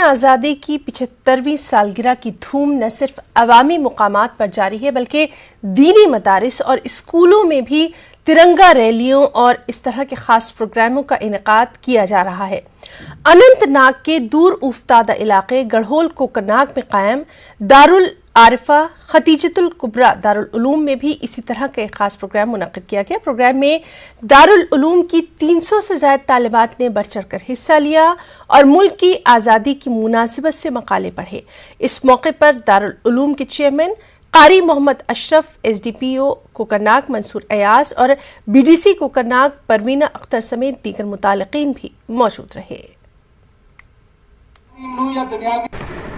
آزادی کی 75ویں سالگرہ کی دھوم نہ صرف عوامی مقامات پر جاری ہے بلکہ دینی مدارس اور اسکولوں میں بھی ترنگا ریلیوں اور اس طرح کے خاص پروگراموں کا انعقاد کیا جا رہا ہے۔ اننت ناگ کے دور افتادہ علاقے گڑھول کوکرناگ میں قائم دارالعارفہ ختیجۃ الکبریٰ دارالعلوم میں بھی اسی طرح کا ایک خاص پروگرام منعقد کیا گیا۔ پروگرام میں دارالعلوم کی 300 سے زائد طالبات نے بڑھ چڑھ کر حصہ لیا اور ملک کی آزادی کی مناسبت سے مقالے پڑھے۔ اس موقع پر دارالعلوم کے chairman Qari Muhammad Ashraf, S D P O Kokernag Mansoor Ayaz اور B D C Kokernag Parveena Akhtar سمیت دیگر متعلقین بھی موجود رہے۔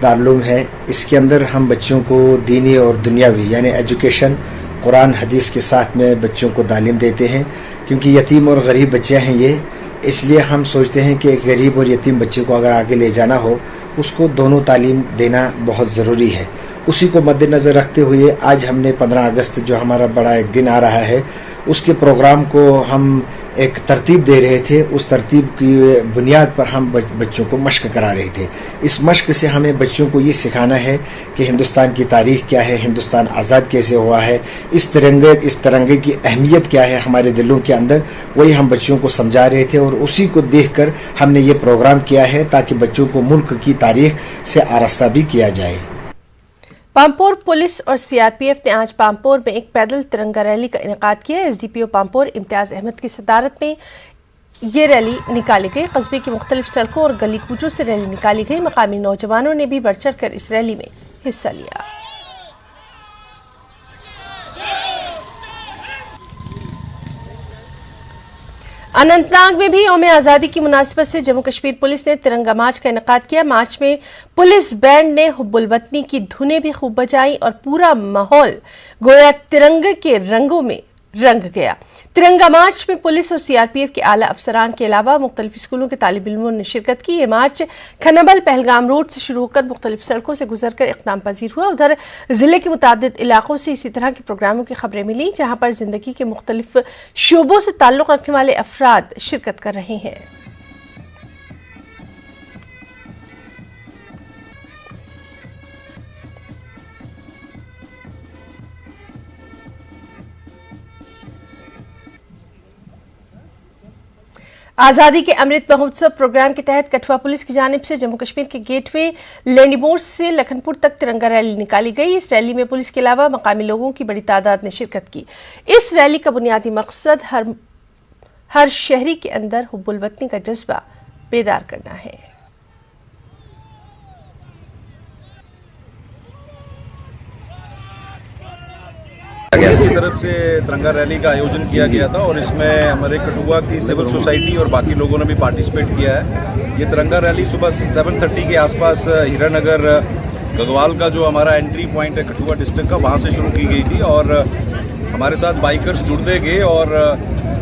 دارالعلوم ہے، اس کے اندر ہم بچوں کو دینی اور دنیاوی یعنی ایجوکیشن قرآن حدیث کے ساتھ میں بچوں کو تعلیم دیتے ہیں، کیونکہ یتیم اور غریب بچے ہیں یہ، اس لیے ہم سوچتے ہیں کہ ایک غریب اور یتیم بچے کو اگر آگے لے جانا ہو اس کو دونوں تعلیم دینا بہت ضروری ہے۔ اسی کو مد نظر رکھتے ہوئے آج ہم نے 15 اگست جو ہمارا بڑا ایک دن آ رہا ہے اس کے پروگرام کو ہم ایک ترتیب دے رہے تھے۔ اس ترتیب کی بنیاد پر ہم بچوں کو مشق کرا رہے تھے۔ اس مشق سے ہمیں بچوں کو یہ سکھانا ہے کہ ہندوستان کی تاریخ کیا ہے، ہندوستان آزاد کیسے ہوا ہے، اس ترنگے کی اہمیت کیا ہے ہمارے دلوں کے اندر، وہی ہم بچوں کو سمجھا رہے تھے اور اسی کو دیکھ کر ہم نے یہ پروگرام کیا ہے تاکہ بچوں کو ملک کی تاریخ سے آراستہ بھی کیا جائے۔ پامپور پولیس اور سی آر پی ایف نے آج پامپور میں ایک پیدل ترنگا ریلی کا انعقاد کیا۔ ایس ڈی پی او پامپور امتیاز احمد کی صدارت میں یہ ریلی نکالی گئی۔ قصبے کی مختلف سڑکوں اور گلی کوچوں سے ریلی نکالی گئی۔ مقامی نوجوانوں نے بھی بڑھ چڑھ کر اس ریلی میں حصہ لیا۔ اننت ناگ میں بھی یوم آزادی کی مناسبت سے جموں کشمیر پولیس نے ترنگا مارچ کا انعقاد کیا۔ مارچ میں پولیس بینڈ نے حب الوطنی کی دھنیں بھی خوب بجائیں اور پورا ماحول گویا ترنگے کے رنگوں میں رنگ گیا۔ ترنگا مارچ میں پولیس اور سی آر پی ایف کے اعلیٰ افسران کے علاوہ مختلف اسکولوں کے طالب علموں نے شرکت کی۔ یہ مارچ کھنبل پہلگام روڈ سے شروع ہو کر مختلف سڑکوں سے گزر کر اختتام پذیر ہوا۔ ادھر ضلع کے متعدد علاقوں سے اسی طرح کے پروگراموں کی خبریں ملیں جہاں پر زندگی کے مختلف شعبوں سے تعلق رکھنے والے افراد شرکت کر رہے ہیں۔ آزادی کے امرت مہوتسو پروگرام کے تحت کٹھوا پولیس کی جانب سے جموں کشمیر کے گیٹ وے لینڈی موڑ سے لکھن پور تک ترنگا ریلی نکالی گئی۔ اس ریلی میں پولیس کے علاوہ مقامی لوگوں کی بڑی تعداد نے شرکت کی۔ اس ریلی کا بنیادی مقصد ہر شہری کے اندر حب الوطنی کا جذبہ بیدار کرنا ہے۔ اس کی طرف سے ترنگا ریلی کا آیوجن کیا گیا تھا اور اس میں ہمارے کٹھوا کی سول سوسائٹی اور باقی لوگوں نے بھی پارٹیسپیٹ کیا ہے۔ یہ ترنگا ریلی صبح 7:30 کے آس پاس ہیرا نگر گگوال کا جو ہمارا انٹری پوائنٹ ہے کٹھوا ڈسٹرکٹ کا، وہاں سے شروع کی گئی تھی اور ہمارے ساتھ بائکرز جڑتے گئے اور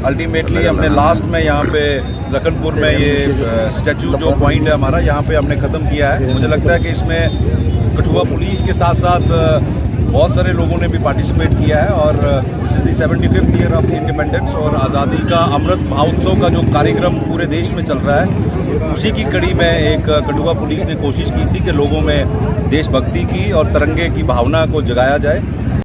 الٹیمیٹلی ہم نے لاسٹ میں یہاں پہ لکھن پور میں یہ اسٹیچو جو پوائنٹ ہے ہمارا، یہاں پہ ہم نے ختم کیا ہے۔ مجھے لگتا ہے کہ اس میں کٹھوا پولیس کے ساتھ ساتھ بہت سارے لوگوں نے بھی پارٹیسپیٹ کیا ہے اور this is the 75th year of the independence اور آزادی کا امرت مہوتسو کا جو کاریکرم پورے دیش میں چل رہا ہے، اسی کی کڑی میں ایک کٹھوا پولیس نے کوشش کی تھی کہ لوگوں میں دیش بھکتی کی اور ترنگے کی بھاونا کو جگایا جائے۔